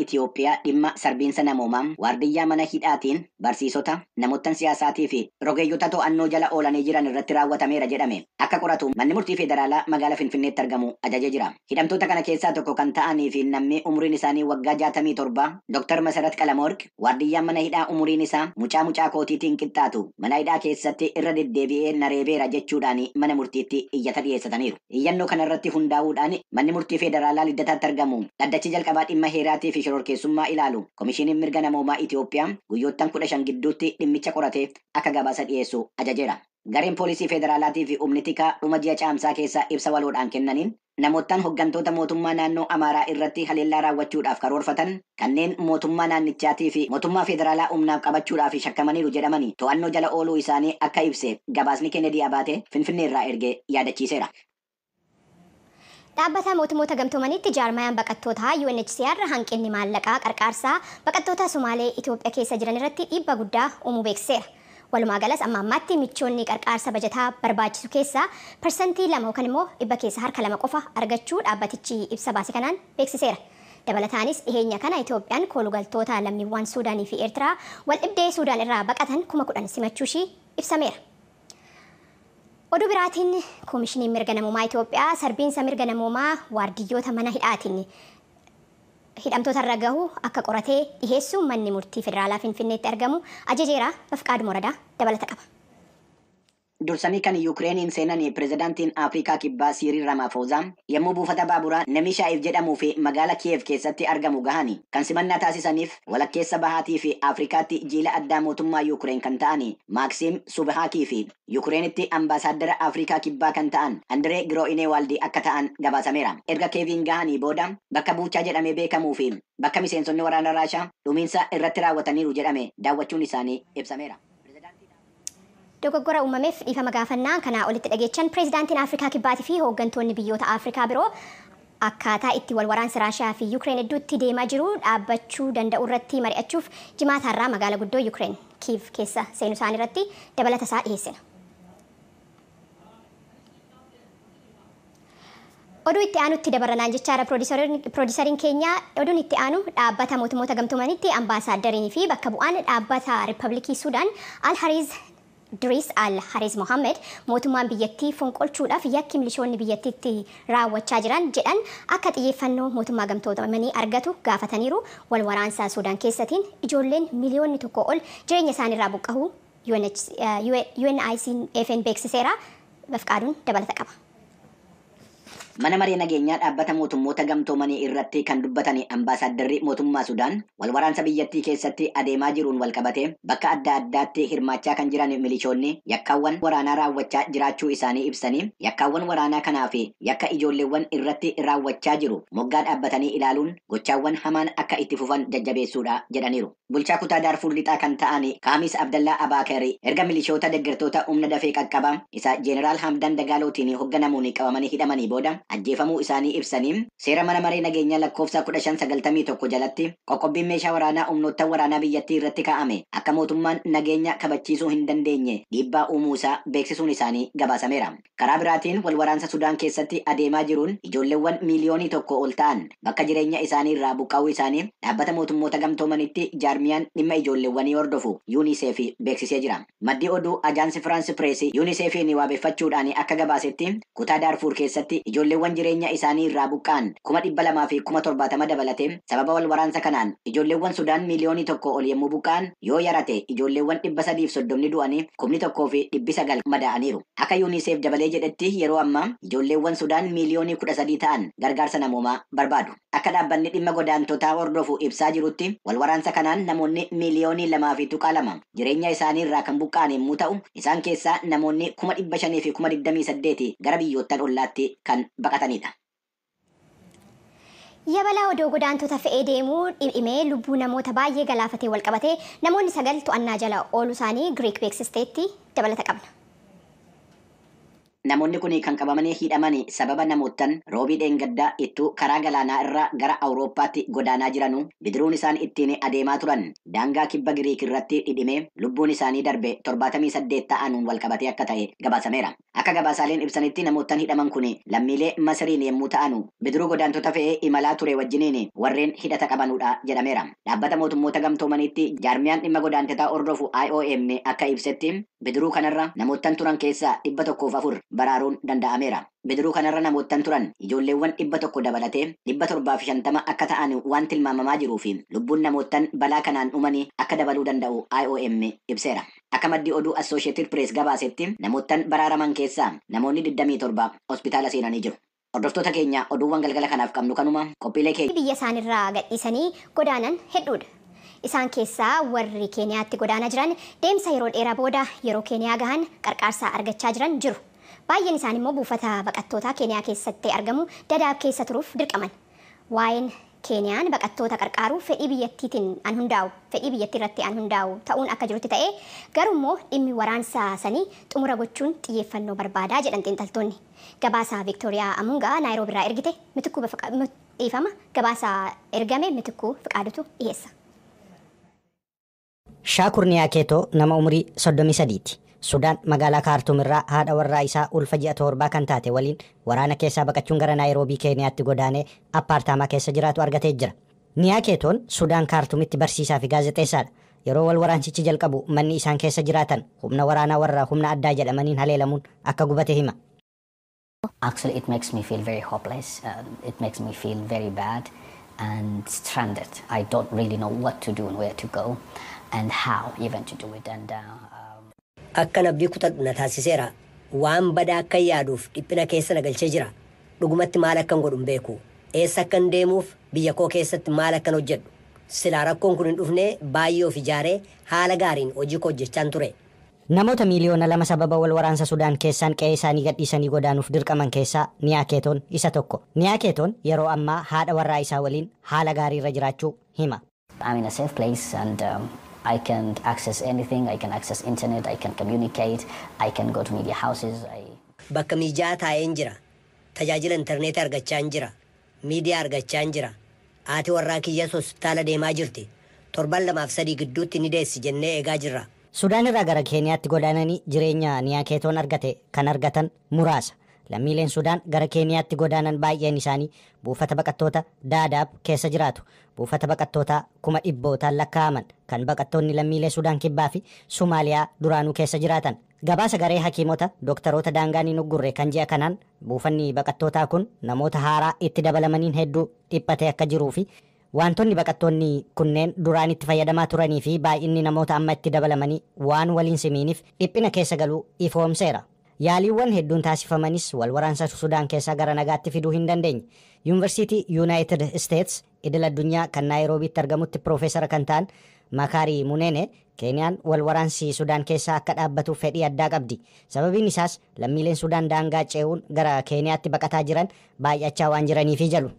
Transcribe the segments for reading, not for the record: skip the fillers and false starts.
Itoophiyaa dhimma sarbiinsa namoomaa waardiyyaa mana hidhaatiin barsiisota namoottan siyaasaatii fi rogeeyyota to'annoo jala oolanii jiran irratti raawwatameera jedhame akka qoratu manni murtii federaalaa magaalaa Finfinneetti argamu ajajee jira. Hidhamtoota kana keessaa tokko kan ta'anii fi namni umuriin isaanii waggaa 67 Dr. Masarat Qalamoorq waardiyyaan mana hidhaa umuriin isaa mucaa kootiitiin qixxaatu mana hidhaa keessatti irra deddeebi'ee nareebeera jechuudhaan mana murtiitti iyyata dhiyeessataniiru. Iyyannoo kana irratti hundaa'uudhaan manni murtii federaalaa Liddataatti argamu dhaddachi jalqabaa dhimma heeraatii fi shororkeessummaa ilaalu Komishiiniin mirga namoomaa Itoophiyaa guyyoottan 15 gidduutti dhimmicha qoratee akka gabaasa dhiyeessu ajajeera. Gareen poolisii federaalaatii fi humni tikaa dhuma ji'a caamsaa keessa ibsa waloodhaan kennaniin namoottan hoggantoota mootummaa naannoo Amaaraa irratti haleellaa raawwachuudhaaf karoorfatan kanneen mootummaa naannichaatii fi mootummaa federaalaa humnaaf qabachuudhaaf shakkamaniiru jedhamanii to'annoo jala ooluu isaanii akka ibse gabaasni Kennedy Abaatee Finfinnee irraa ergee yaadachiiseera. Dhaabbata mootummoota gamtoomanitti jaarmayaan baqattootaa UNHCR hanqinni maallaqaa qarqaarsaa baqattoota Somaalee Itoophiyaa keessa jiran irratti dhiibbaa guddaa uumuu beeksiseera. Walumaa galas amma ammaatti michoonni qarqaarsa bajataa barbaachisu keessaa parsantii 2 yookaan immoo dhibba keessa harka 2 qofa argachuu dhaabbatichi ibsa baase kanaan beeksiseera. Dabalataanis dhiheenya kana Itoophiyaan koolugaltoota lammiiwwan Suudaanii fi Eertiraa wal dhibdee Suudaan irraa baqatan 10,000 simachuu ishii ibsameera. Oduu biraatiin Koomishiniin mirga namoomaa Itoophiyaa sarbiinsa mirga namoomaa waardiyyoota mana hidhaatiin hidhamtoota irra gahu akka qoratee dhiheessu manni murtii federaalaa Finfinneetti argamu ajajeera. Bafqaaduu Moradaa dabalata qaba. Dursanii kan Yukireeniin seenanii pirezidaantiin Afrikaa Kibbaa Siiriil Ramaphosa yommuu buufata baaburaa Nemishaayif jedhamuu fi magaala Kiyev keessatti argamu gahanii kan simannaa taasisaniif walakkeessa bahaatii fi Afrikaatti jiila addaa mootummaa Yukireen kan ta'anii Maaksiim Subhaakii fi Yukireenitti ambaasaaddara Afrikaa Kibbaa kan ta'an Andiree Giroo'ineewaaldi akka ta'an gabaasameera. Erga Keeviin gahanii booda bakka buuchaa jedhamee beekamuu fi bakka miseensonni waraana Raashaa dhumiinsa irratti raawwataniiru jedhame daawwachuun isaanii ibsameera. Dogoggora uumameef dhiifama gaafannaa kanaa olitti dhageechan pireezidaantiin Afrikaa Kibbaatii fi hooggantoonni biyyoota Afrikaa biroo akkaataa itti wal waraansi Raashiyaa fi Yukireen hedduutti deemaa jiru dhaabbachuu danda'u irratti mari'achuuf jimaata har'aa magaalaa guddoo Yukireen Kiiv keessa seenuu isaanii irratti dabalata isaa dhiyeessina. Oduu itti aanutti dabaranaan jechaadha piroodisariin keenya. Oduun itti aanu dhaabbata mootummoota gamtoomanitti ambaasaaddariin fi bakka bu'aan dhaabbata Riippaabilikii Suudaan Al-Hariz Idris Al-Hariz Mohammed mootummaan biyyattii fonqolchuudhaaf yakki milishoonni biyyattiitti raawwachaa jiran jedhan akka xiyyeeffannoo mootummaa gamtoomanii argatu gaafataniiru. Wal waraansa Suudaan keessatiin ijoolleen miliyoonni tokko ol jireenya isaaniirraa buqqa'uu UNICEF beeksiseera. Bafqaaduun dabalata qaba. Mana maree nageenyaa dhaabbata mootummoota gamtoomanii irratti kan dubbatanii ambaasaadarri mootummaa Sudaan wal waraansa biyyattii keessatti adeemaa jiruun wal qabatee bakka adda addaatti hirmaachaa kan jiran milishoonni yakkaawwan waraanaa raawwachaa jiraachuu isaanii ibsanii yakkaawwan waraanaa kanaa fi yakka ijoolleewwan irratti raawwachaa jiru moggaa dhaabbatanii ilaaluun gochaawwan hamaan akka itti fufan jajjabeessuudha jedhaniiru. Bulchaa kutaa Daarfuur lixaa kan ta'an Kaamis Abdallaa Abaakari erga milishoota deeggartoota humna dafee qaqqabaa isa Jeneraal Hamdan Dagaalootiin hoogganamuun qabamanii hidhamanii booda ajjeefamuu isaanii ibsanii seera mana maree nageenyaa lakkoofsa 1591 jalatti qoqqobbiin meeshaa waraanaa humnoota waraanaa biyyattii irratti kaa'ame akka mootummaan nageenya kabachiisuu hin dandeenye dhiibbaa uumuu isaa beeksisuun isaanii gabaasameera. Karaa biraatiin wal waraansa Sudaan keessatti adeemaa jiruun ijoolleewwan miliyoonii tokko ol ta'an bakka jireenya isaanii irraa buqqa'uu isaanii dhaabbata mootummoota gamtoomanitti jaarmiyaan dhimma ijoolleewwanii hordofu UNICEF beeksisee jira. Maddi oduu Ajaansi Firaansi Pireesii UNICEFin waabeffachuudhaan akka gabaasetti kutaa Daarfuur keessatti ijoolleewwan jireenya isaanii irraa buqqa'an 200,000 fi 70,000 dabalatee sababa wal waraansa kanaan ijoolleewwan Sudaan miliyoonii tokko ol yommuu buqqa'an yoo yarate ijoolleewwan 330 du'anii 1,000 fi 900 madaa'aniiru. Akka UNICEF dabalee jedhetti yeroo ammaa ijoolleewwan Sudaan miliyoonii 13 ta'an gargaarsa namoomaa barbaadu. Akka dhaabbanni dhimma godaantotaa hordofu ibsaa jirutti wal waraansa kanaan namoonni miliyoonii 2.2 jireenya isaanii irraa kan buqqa'an yommuu ta'u isaan keessaa namoonni 500,000 fi 28 gara biyyoottan ollaatti kan baqatanidha. Yabalaa odoo godaantota fe'ee deemuu dhimee lubbuu namoota baay'ee galaafatee wal qabatee namoonni 9 to'annaa jala ooluu isaanii Giriik beeksisteetti dabalata qabna. Namoonni kun kan qabamanii hidhamanii sababa namootan roobii dheengaddaa ittuu karaa galaanaa irraa gara Awurooppaatti godaanaa jiranu bidiruun isaan ittiin adeemaa turan daangaa kibba Giriik irratti dhidhimee lubbuun isaanii darbe 78 ta'anuun wal qabatee akka ta'e gabaasameera. Akka gabaasaaleen ibsanitti namootan hidhaman kun lammiilee Masiriin yommuu ta'anu bidiruu godaantota fe'ee imalaa ture wajjiniin warreen hidhata qabanudha jedhameera. Dhaabbata mootummoota gamtoomaniitti jaarmiyaan dhimma godaantotaa hordofu IOM akka ibsetti bidiruu kanarra namootan turan keessaa 104 baraaruun danda'ameera. Bidiruu kanarra namootan turan ijoolleewwan 100 dabalatee 750 akka ta'an waan tilmaamamaa jiruu fi lubbuun namootan balaa kanaan dhumanii akka dabaluu danda'u IOM ibseera. Akka maddi oduu Associated Press gabaasetti namootan baraaraman keessaa namoonni 27 hospitaala seenanii jiru. Hordoftoota keenya oduuwwan galgala kanaaf qabnu kanuma qophiilee keenya. Biyya isaanirraa gadhiisanii godaanan hedduudha. Isaan keessaa warri Keeniyaatti godaanaa jiran deemsa yeroo dheeraa booda yeroo Keeniyaa gahan qarqaarsa argachaa jiran jiru. Baay'een isaanii immoo buufata baqattootaa Keeniyaa keessatti argamu Dadaab keessa turuuf dirqaman. Waa'een Keeniyaan baqattoota qarqaaruu fedhii biyyattiitiin an hundaa'u, fedhii biyyattii irratti an hundaa'u ta'uun akka jirutti ta'ee garuu immoo dhimmi waraansa sanii xumura gochuun xiyyeeffannoo barbaadaa jedhan xiinxaltoonni. Gabaasaa Viktooriyaa Amungaa Naayiroobii irraa ergite Mitikuu dhiifama gabaasaa ergame Mitikuu Fiqaadutu dhiyeessa. Shaakur Niyaaketoo nama umurii 33ti. Sudaan magaalaa Kaartuum irraa haadha warraa isaa ulfa ji'a 7 kan taate waliin waraana keessaa baqachuun gara Naayiroobii Keeniyaatti godaanee appaartaamaa keessa jiraatu argatee jira. Niyaaketoon Sudaan Kaartuumitti barsiisaa fi gaazexeessaadha. Yeroo wal waraansichi jalqabu manni isaan keessa jiraatan humna waraanaa warra humna addaa jedhamaniin haleelamuun akka gubate hima. Actually, it makes me feel very hopeless. It makes me feel very bad and stranded. I don't really know what to do and where to go and how even to do it. And Akkan abdii kutadhu na taasiseera. Waan badaa akka yaaduuf dhiphina keessa na galchee jira. Dhugumatti maal akkan godhu hin beeku. Eessa akkan deemuuf biyya koo keessatti maal akkan hojjedhu. Silaa rakkoon kun hin dhufne baay'ee of ijaaree haala gaariin hojii koo hojjechaan ture. Namoota miliyoona 2 sababa wal waraansa Sudaan keessaan qe'ee isaanii gadhiisanii godaanuuf dirqaman keessaa Niyaaketoon isa tokko. Niyaaketoon yeroo ammaa haadha warraa isaa waliin haala gaarii irra jiraachuu hima. I'm in a safe place and I can access anything. I can access internet. I can communicate. I can go to media houses. Bakka mijaa'aa taa'een jira. Tajaajila intarneetii argachaa jira. Miidiyaa argachaa jira. Haati warraa kiyyaas hospitaala deemaa jirti. 2-3 gidduutti ni deessi jennee eegaa jirra. Sudaan irraa gara Keeniyaatti godaananii jireenya Niyaaketoon argate kan argatan muraasa. Lammiileen Sudaan gara Keeniyaatti godaanan baay'een isaanii buufata baqattoota Dadaab keessa jiraatu. Buufata baqattootaa 100,000 lakkaa'aman kan baqattoonni lammiilee Sudaan kibbaa fi Somaaliyaa duraanuu keessa jiraatan. Gabaasa garee hakiimota dooktaroota daangaan hin uggurre kan ji'a kanaan buufanni baqattootaa kun namoota haaraa itti dabalamaniin hedduu dhiphatee akka jiruu fi wantoonni baqattoonni kunneen duraan itti fayyadamaa turanii fi baay'inni namoota amma itti dabalamanii waan waliin simiiniif dhiphina keessa galuu ifoomseera. Yaaliiwwan hedduun taasifamanis wal waraansa Sudaan keessaa gara nagaatti fiduu hin dandeenye. Yuunivarsiitii United States idil addunyaa kan Naayiroobiitti argamutti piroofeesara kan ta'an Makaarii Munene Keeniyaan wal waraansi Sudaan keessaa akka dhaabbatuuf fedhii addaa qabdi. Sababiin isaas lammiileen Sudaan daangaa ce'uun gara Keeniyaatti baqataa jiran baay'achaa waan jiraniifi jalu.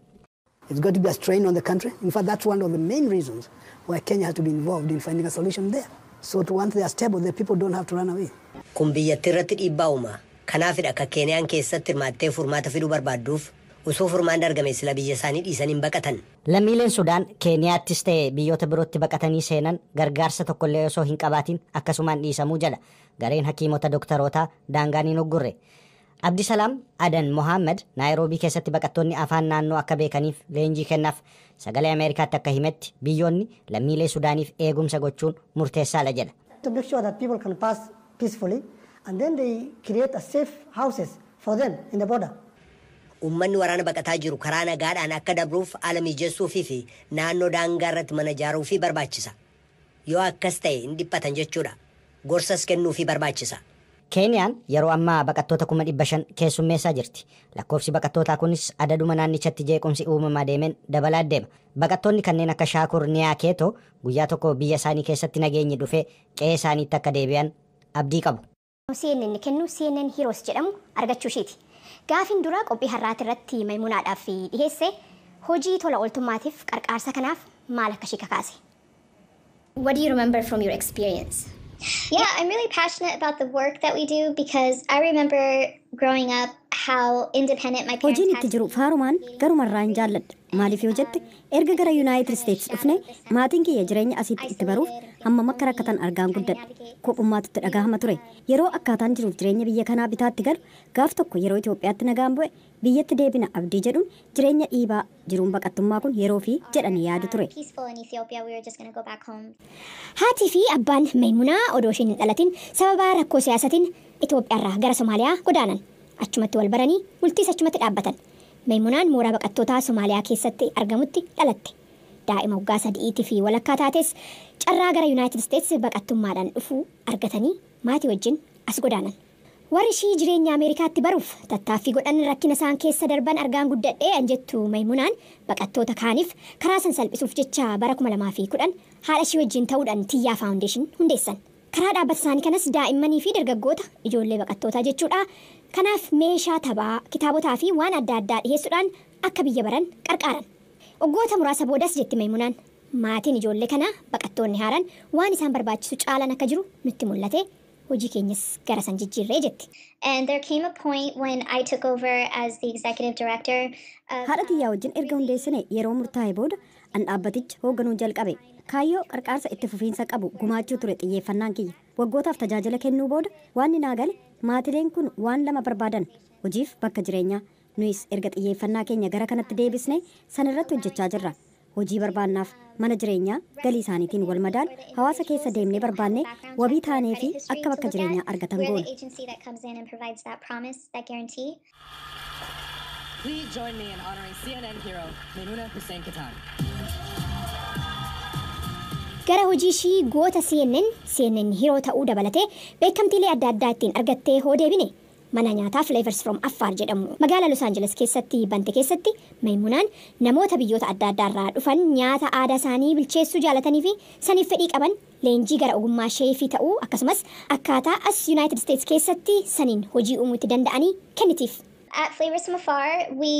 It's going to be a strain on the country. In fact, that's one of the main reasons why Kenya has to be involved in finding a solution there. So once they are stable, the people don't have to run away. Kun biyyatti irratti dhiibbaa uuma. Kanaafidha akka Keeniyaan keessatti hirmaattee furmaata fiduu barbaadduuf osoo furmaan argame sila biyya isaanii dhiisanii baqatan. Lammiileen Sudaan Keeniyaattis ta'e biyyoota birootti baqatanii seenan gargaarsa tokkollee osoo hin qabaatin akkasumaan dhiisamuu jala gareen hakiimota dooktarootaa daangaan hin uggurre. Abdisalaam Adan Mohammed Naayiroobii keessatti baqattoonni afaan naannoo akka beekaniif leenjii kennaaf sagalee Ameerikaatti akka himetti biyyoonni lammiilee Sudaaniif eegumsa gochuun murteessaadha jedha. To make sure that people can pass peacefully and then they create a safe houses for them in the border. Uummanni waraana baqataa jiru karaa nagaadhaan akka dabruuf haala mijeessuufii fi naannoo daangaa irratti mana ijaaruufii barbaachisa. Yoo akkas ta'e hin dhiphatan jechuudha. Gorsas kennuufii barbaachisa. Keeniyaan yeroo ammaa baqattoota 500,000 keessummeessaa jirti. Lakkoofsi baqattootaa kunis adaduma naannichatti jeequmsi uumamaa deemeen dabalaa deema. Baqattoonni kanneen akka Shaakur Niyaaketoo guyyaa tokko biyya isaanii keessatti nageenyi dhufee qe'ee isaaniitti akka deebi'an abdii qabu. CNN kennu CNN Heroes jedhamu argachuu isheeti. Gaafin dura qophii har'aati irratti Maymuunaadhaaf dhiheesse hojii tola ooltummaatiif qarqaarsa kanaaf maal akka ishee kakaase. What do you remember from your experience? Yeah, I'm really passionate about the work that we do because I remember growing up how independent my parents hojiin had itti to jiru be. faarumaan garumarraa hin jaalladha maaliif yoo jette erga gara yuunaayitid isteetsi dhufne maatiin kiyya jireenya asitti itti baruuf hammam akka rakkatan argaan guddadhe kophummaatutti dhagahama ture yeroo akkaataan jiruuf jireenya biyya kanaa bitaatti galu gaaf tokko yeroo Itoophiyaatti nagaan bu'e biyyatti deebina abdii jedhuun jireenya dhiibaa jiruun baqattummaa kun yeroo fi jedhanii yaadu ture. Peaceful in Ethiopia, we were just going to go back home. Haatii fi abbaan Maymunaa odoo isheen hin dhalatin sababa rakkoo siyaasatiin Itoophiyaarraa gara Somaaliyaa godaanan. Achumatti wal baranii bultiis achumatti dhaabbatan. Maymunaan mooraa baqattootaa Somaaliyaa keessatti argamutti dhalatte. Daa'ima waggaa 3 fi walakkaa taates carraa gara Yuunaayitid Isteetsi baqattummaadhaan dhufuu argatanii maatii wajjin as godaanan. Warri ishii jireenya Ameerikaatti baruuf tattaaffii godhan rakkina isaan keessa darban argaan guddadhee anjettu Maymunaan baqattoota kaaniif karaa san salphisuuf jecha bara 2010 haadha ishii wajjin ta'uudhaan Tiyyaa Faawundeeshin hundeessan. Karaa dhaabbata isaanii kanas daa'immanii fi dargaggoota ijoollee baqattootaa jechuudha. Kanaaf meeshaa taphaa, kitaabotaa fi waan adda addaa dhiyeessuudhaan akka biyya baran qarqaaran. Waggoota muraasa boodas jetti Maymunaan maatiin ijoollee kanaa baqattoonni haaran waan isaan barbaachisu caalan akka jiru nutti mul'ate. Hojii keenyas gara san jijjiirree jetti. And there came a point when I took over as the executive director of haadha tiyyaa wajjin erga hundeessine yeroo murtaa'e booda an dhaabbaticha hoogganuu jalqabe kaayyoo qarqaarsa itti fufiinsa qabu gumaachuu ture xiyyeeffannaan kiyya waggootaaf tajaajila kennuu booda waan naa gale maatileen kun waan lama barbaadan hojiif bakka jireenyaa nuyis erga xiyyeeffannaa keenya gara kanatti deebisne sanirratti hojjechaa jirra hojii barbaannaaf mana jireenyaa galii isaaniitiin wal madaalu hawaasa keessa deemnee barbaanne wabii taanee fi akka bakka jireenyaa argatan we're goona. the agency that comes in and provides that promise, that guarantee. Please join me in honoring CNN hero Maimouna Hussein Katan. Gara hojii ishii goota CNN hiroo ta'uu dabalatee beekamtiilee adda addaa ittiin argattee hoo deebine mana nyaataa Flavors from Affaar jedhamu magaalaa Los Angeles keessatti bante keessatti Maymunaan namoota biyyoota adda addaarraa dhufan nyaata aadaa isaanii bilcheessuu jaalatanii fi saniif fedhii qaban leenjii gara ogummaa sheefii ta'uu akkasumas akkaataa as United States keessatti saniin hojii uumuu itti danda'anii kennitiif. At Flavors from Afar, we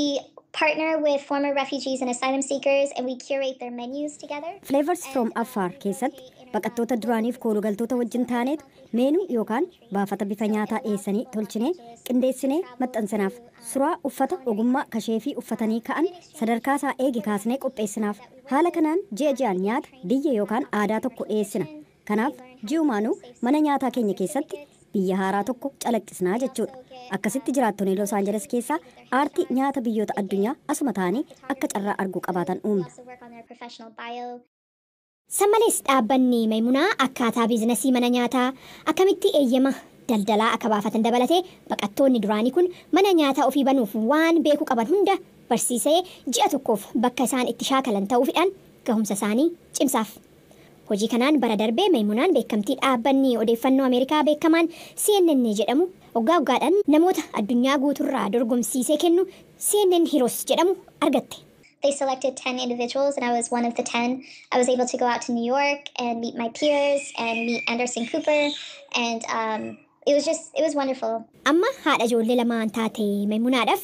partner with former refugees and asylum seekers and we curate their menus together. Flavors from Affaar keessatti baqattoota duraaniif koolugaltoota wajjin taaneetu meenuu yookaan baafata bifa nyaataa dhiyeessanii tolchinee qindeessinee maxxansinaaf suraa uffata ogummaa kasheefii uffatanii ka'an sadarkaa isaa eege kaasnee qopheessinaaf haala kanaan ji'a ji'aan nyaata biyya yookaan aadaa tokko dhiyeessina kanaaf ji'umaanuu mana nyaataa keenya keessatti biyya haaraa tokko calaqqisnaa jechuudha akkasitti jiraattonni Los Angeles keessaa aartii nyaata biyyoota addunyaa asuma ta'anii akka carraa arguu qabaatan uumna. Also work on their professional bio. Sammalees dhaabbanni Maymunaa akkaataa biizinasii mana nyaataa akkamitti eeyyama daldalaa akka baafatan dabalatee baqattoonni duraanii kun mana nyaataa ofii banuuf waan beekuu qaban hunda barsiisee ji'a tokkoof bakka isaan itti shaakalan ta'uufidhaan gahumsa isaanii cimsaaf. Hojii kanaan bara darbee Maymunaan beekamtii dhaabbanni odeeffannoo Ameerikaa beekamaan CNN jedhamu waggaa waggaadhaan namoota addunyaa guuturraa dorgomsiisee kennu CNN Heroes jedhamu argatte. They selected 10 individuals and I was one of the 10. I was able to go out to New York and meet my peers and meet Anderson Cooper and it was wonderful. Amma haadha ijoollee lamaan taate Maymunaadhaaf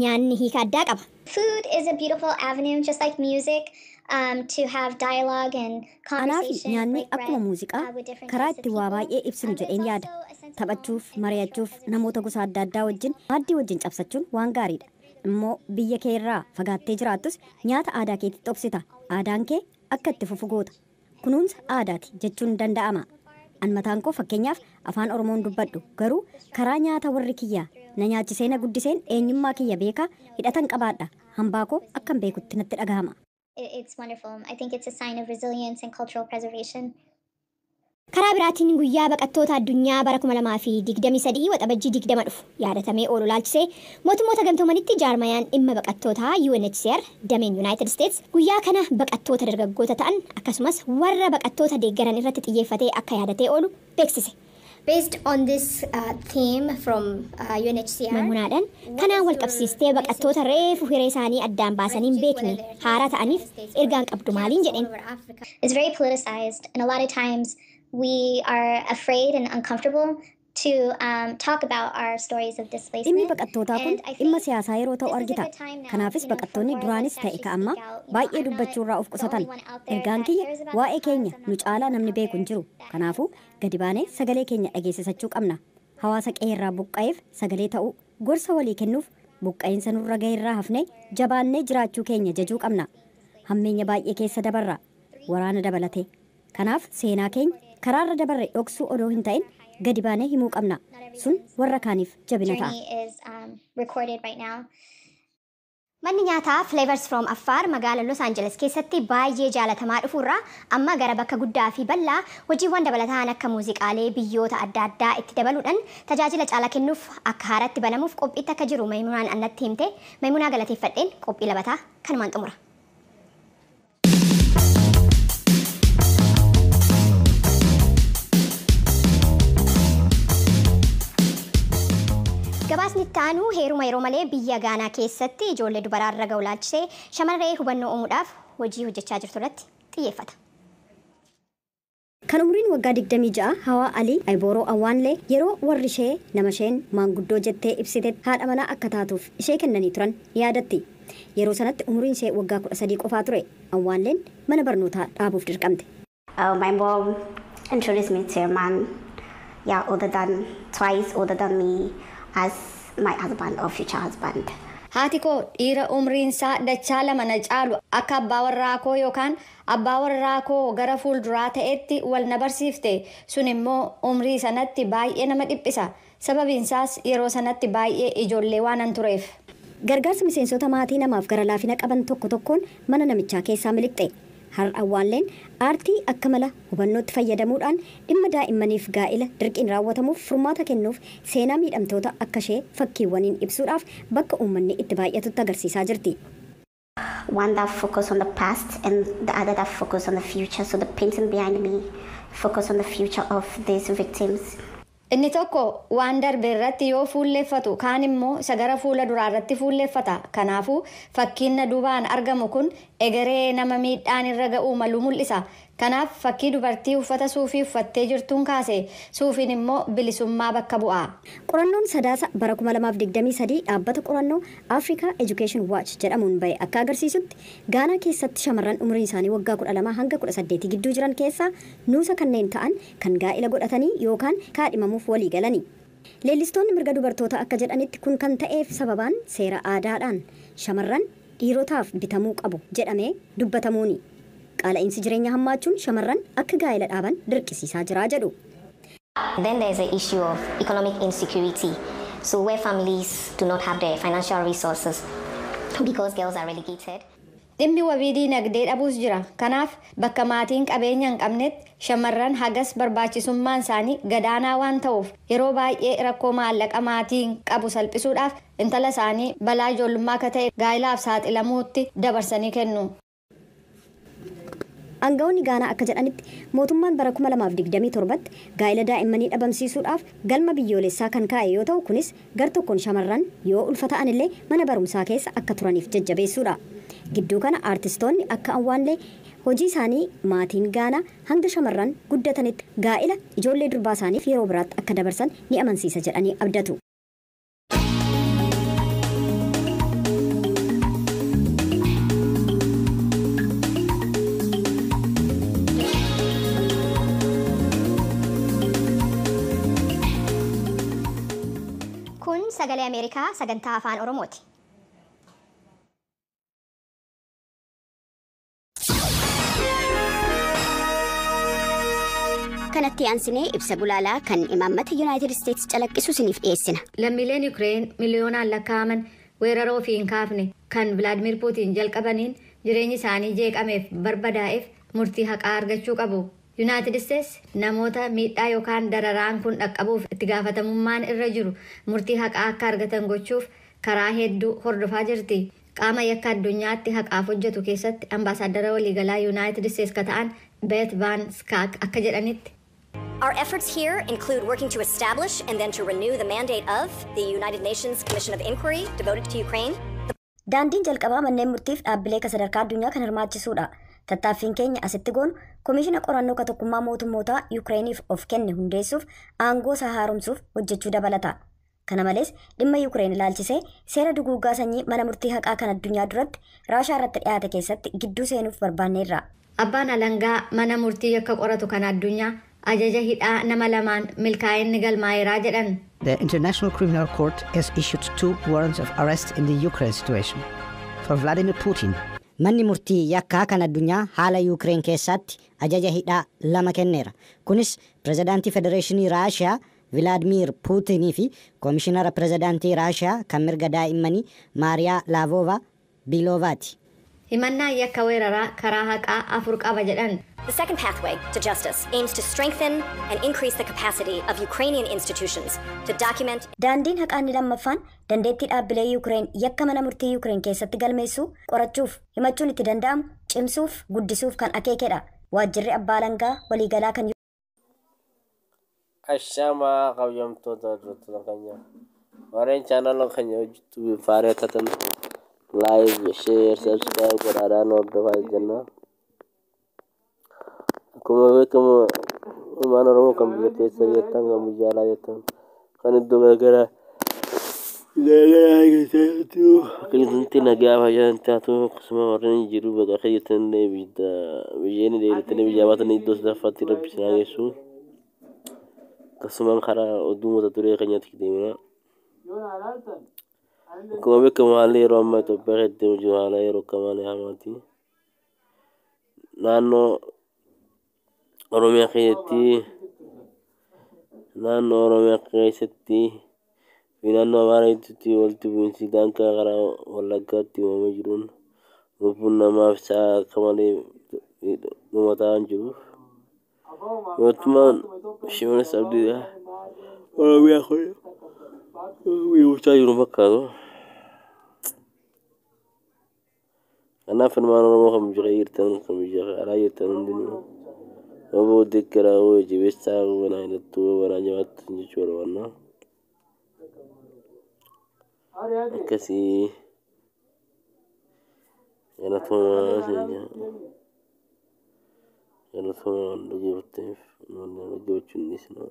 nyaanni hiika addaa qaba. Food is a beautiful avenue just like music. To have dialogue and Anaaf conversation nyaanni like akkuma bread, muuziqaa with different karaa types of itti waa people. baay'ee ibsinu jedheen yaada. Also a sense of Taphachuuf, belonging, mari'achuuf, because namoota gosa adda addaa wajjin maaddii wajjin cabsachuun waan gaariidha. Immoo biyya kee irraa fagaattee jiraattus nyaata aadaa keetti obsita. Aadaan kee akka itti fufu goota. Kunuunsa aadaati jechuun danda'ama. An mataan koo fakkeenyaaf afaan Oromoon dubbadhu garuu karaa nyaata warri kiyyaa na nyaachisee na guddiseen eenyummaa kiyya beekaa hidhatan qabaadha. Hambaa koo akkan beekutti natti dhagahama. It's wonderful. I think it's a sign of resilience and cultural preservation. Karaa biraatiin guyyaa baqattoota addunyaa bara 2023 waxabajjii 20 dhufu yaadatamee oolu laalchisee mootummoota gamtoomanitti jaarmayaan dhimma baqattootaa UNHCR dameen United States guyyaa kana baqattoota dargaggoota ta'an akkasumas warra baqattoota deeggaran irratti xiyyeeffatee akka yaadatee oolu beeksise. Based on this theme from UNHCR, Maymunaadhaan kanaan wal qabsiistee baqattoota reefu hiree isaanii addaan baasaniin beekne haaraa ta'aniif ergaan qabdu maaliin jedheen. It's very politicized and a lot of times we are afraid and uncomfortable to talk about our stories of Dhimmi displacement. baqattootaa kun dhimma siyaasaa yeroo ta'u argita. Kanaafis baqattoonni duraanis ta'e ka'amma baay'ee dubbachuurraa of qusatan. Ergaan kiyya waa'ee keenya nu caalaa namni beeku hin jiru. Kanaafuu gadi baanee sagalee keenya dhageessisachuu qabna. Hawaasa qe'eerraa buqqa'eef sagalee ta'uu, gorsa walii kennuuf, buqqa'insa nurra ga'eerraa hafnee jabaannee jiraachuu keenya jajuu qabna. Hammeenya baay'ee keessa dabarra. Waraana dabalate. Kanaaf seenaa keenya karaarra dabarre dhoksuu odoo hin ta'in gadi baanee himuu qabna. Sun warra kaaniif jabina ta'a. Manni nyaataa Flavors from Affaar magaalaa Los Angeles keessatti baay'ee jaalatamaa dhufuurraa amma gara bakka guddaa fi bal'aa hojiiwwan dabalataan akka muuziqaalee biyyoota adda addaa itti dabaluudhaan tajaajila caalaa kennuuf akka haaratti banamuuf qophiitti akka jiru Maymunaan annatti himte. Maymunaa galateeffadheen qophii labataa kanumaan xumura. Gabaasni itti aanu heeruma yeroo malee biyya Gaanaa keessatti ijoollee dubaraarra ga'u laalchisee shamarree hubannoo uumuudhaaf hojii hojjechaa jirtu irratti xiyyeeffata. Kan umriin waggaa 26 Hawaa Alii Aybooroo Awwaanlee yeroo warri ishee nama isheen maanguddoo jettee ibsite haadha manaa akka taatuuf ishee kennanii turan yaadatti. Yeroo sanatti umriin ishee waggaa 13 qofaa ture. Awwaanleen mana barnootaa dhaabuuf dirqamte. My mom introduced me to a man, older than twice older than me. As my husband or future husband. Haati koo dhiira umriinsaa dachaa lama na caalu akka abbaa warraa koo yookaan abbaa warraa koo gara fuulduraa ta'etti wal na barsiifte. Sun immoo umrii sanatti baay'ee nama dhiphisa. Sababiinsaas yeroo sanatti baay'ee ijoollee waanan tureef. Gargaarsa miseensota maatii namaaf gara laafina qaban tokko tokkoon mana namichaa keessaa miliqxe. Har Awwaanleen aartii akka mala hubannootti fayyadamuudhaan dhimma daa'immaniif gaa'ila dirqiin raawwatamuuf furmaata kennuuf seenaa miidhamtoota akka ishee fakkiiwwaniin ibsuudhaaf bakka uummanni itti baay'atutti agarsiisaa jirti. One that focus on the past and the other that focus on the future. So the painting behind me focus on the future of these victims. Inni tokko waan darbe irratti yoo fuulleeffatu kaan immoo isa gara fuula duraa irratti fuulleeffata. Kanaafuu fakkiin na duubaan argamu kun egeree nama miidhaan irra ga'uu malu mul'isa. Kanaaf fakkii dubartii uffata suufii uffattee jirtuun kaase. Suufiin immoo bilisummaa bakka bu'a. Qorannoon sadaasa bara 2023 dhaabbata qorannoo Africa Education Watch jedhamuun bahe akka agarsiisutti Gaanaa keessatti shamarran umriin isaanii waggaa 12 hanga 18 gidduu jiran keessaa nuusa kanneen ta'an kan gaa'ila godhatanii yookaan kaadhimamuuf walii galanii. Leellistoonni mirga dubartoota akka jedhanitti kun kan ta'eef sababaan seera aadaadhaan shamarran dhiirotaaf bitamuu qabu jedhamee dubbatamuuni. Qaala'insi jireenya hammaachuun shamarran akka gaa'ila dhaaban dirqisiisaa jira jedhu. Then there is the issue of economic insecurity. So where families do not have the financial resources because girls are relegated. Dhimmi wabii diinagdee dhabuus jira. Kanaaf bakka maatiin qabeenya hin qabnetti shamarran hagas barbaachisummaan isaanii gadaanaa waan ta'uuf yeroo baay'ee rakkoo maallaqa maatiin qabu salphisuudhaaf intala isaanii balaa ijoollummaa akka ta'e gaa'ilaaf saaxilamuutti dabarsanii kennu. Aangawoonni Gaanaa akka jedhanitti mootummaan bara 2027tti gaa'ila daa'immanii dhabamsiisuudhaaf galma biyyoolessaa kan kaa'e yoo ta'u kunis gar tokkoon shamarran yoo ulfata'an illee mana barumsaa keessa akka turaniif jajjabeessuudha. Gidduu kana aartistoonni akka Awwaanlee hojii isaanii maatiin Gaanaa hanga shamarran guddatanitti gaa'ila ijoollee durbaa isaaniif yeroo biraatti akka dabarsan ni amansiisa jedhanii abdatu. Sagalee Ameerikaa sagantaa afaan Oromooti. Kanatti aansinee ibsa gulaalaa kan imaammata United States calaqqisu isiniif dhiyeessina. Lammiileen Ukraine miliyoonaan lakkaa'aman weerara ofii hin kaafne kan Vladimir Putin jalqabaniin jireenyi isaanii jeeqameef barbadaa'eef murtii haqaa argachuu qabu. United States namoota miidhaa yookaan dararaan kun dhaqqabuuf itti gaafatamummaan irra jiru murtii haqaa akka argatan gochuuf karaa hedduu hordofaa jirti. Qaama yakka addunyaatti haqaaf hojjetu keessatti ambaasaadara waliigalaa United States ka ta'an Beth Van Schaack akka jedhanitti. Our efforts here include working to establish and then to renew the mandate of the United Nations Commission of Inquiry devoted to Ukraine. Daandiin jalqabaa manneen murtiif dhaabbilee sadarkaa addunyaa kan hirmaachisuudha. Tattaaffiin keenya asitti goonu Koomishina Qorannoo Tokkummaa Mootummootaa Yukireeniif of kenne hundeessuuf aangoo isaa haaromsuuf hojjechuu dabalata. Kana malees dhimma Yukireen ilaalchisee seera duguuggaa sanyii mana murtii haqaa kan addunyaa duratti Raashaa irratti dhiyaate keessatti gidduu seenuuf barbaanneerra. Abbaan alangaa mana murtii yakka qoratu kan addunyaa ajaja hidhaa nama lamaan milkaa'inni galmaa'eeraa jedhan. The International Criminal Court has issued 2 warrants of arrest in the Ukraine situation for Vladimir Putin. Manni murtii yakkaa kan addunyaa haala Yuukireen keessatti ajaja hidhaa 2 kenneera. Kunis pirezidaantii Federeeshinii Raashiyaa Vilaadimiir Puutinii fi Koomishinara pirezidaantii Raashiyaa kan mirga daa'immanii Maariyaa Laavoova Biloovaati. Himannaa yakka weeraraa karaa haqaa 4 qaba jedhan. The second pathway to justice aims to strengthen and increase the capacity of Ukrainian institutions to document. Daandiin haqaa inni lammaffaan dandeettii dhaabbilee Yukireen yakka mana murtii Yukireen keessatti galmeessuu qorachuuf himachuun itti danda'amu cimsuuf guddisuuf kan akeekedha. Waajjirri abbaa alangaa waliigalaa kan Ashama qabyamtoota durtota kanya. Warreen channel kanya hojjetu faareeffatan like, share, subscribe godhaadhaan hordofaa jenna. Akkuma beekamu uumaan Oromoo kan biyya keessa jettan kan biyya alaa jettan kan iddoo garaagaraa keessatti nagaa fayyadaman taatu akkasuma warreen jiru bakka keeyyatan biyyeen deebitanii biyya baatanii iddoo sadaffaatti rabbi sinaa geessu akkasuma karaa oduumota turee keenyatti deemina. Akkuma beekamu haalli yeroo ammaa Itoophiyaa keessatti jiru haala yeroo akkamaanii hamaati. Naannoo Oromiyaa keessatti fi naannoo Amaaraatti walitti bu'iinsi daangaa karaa Wallaggaatti uumamee jiruun lubbuun namaaf sa'a akka malee dhumataa waan jiruuf mootummaan Shimallis Abdiidhaa Oromiyaa bulchaa jiru fakkaatu. Kanaaf ilmaan Oromoo kan biyya jirtan kan biyya alaa jirtan hundinuu Obbo Deeggaraa jabeessaa banaa irratti banaa jabaattu jechuudha wannaa. Akkasii galatooma dhaggeeffatteef dhaggeeffachuun dhiisna.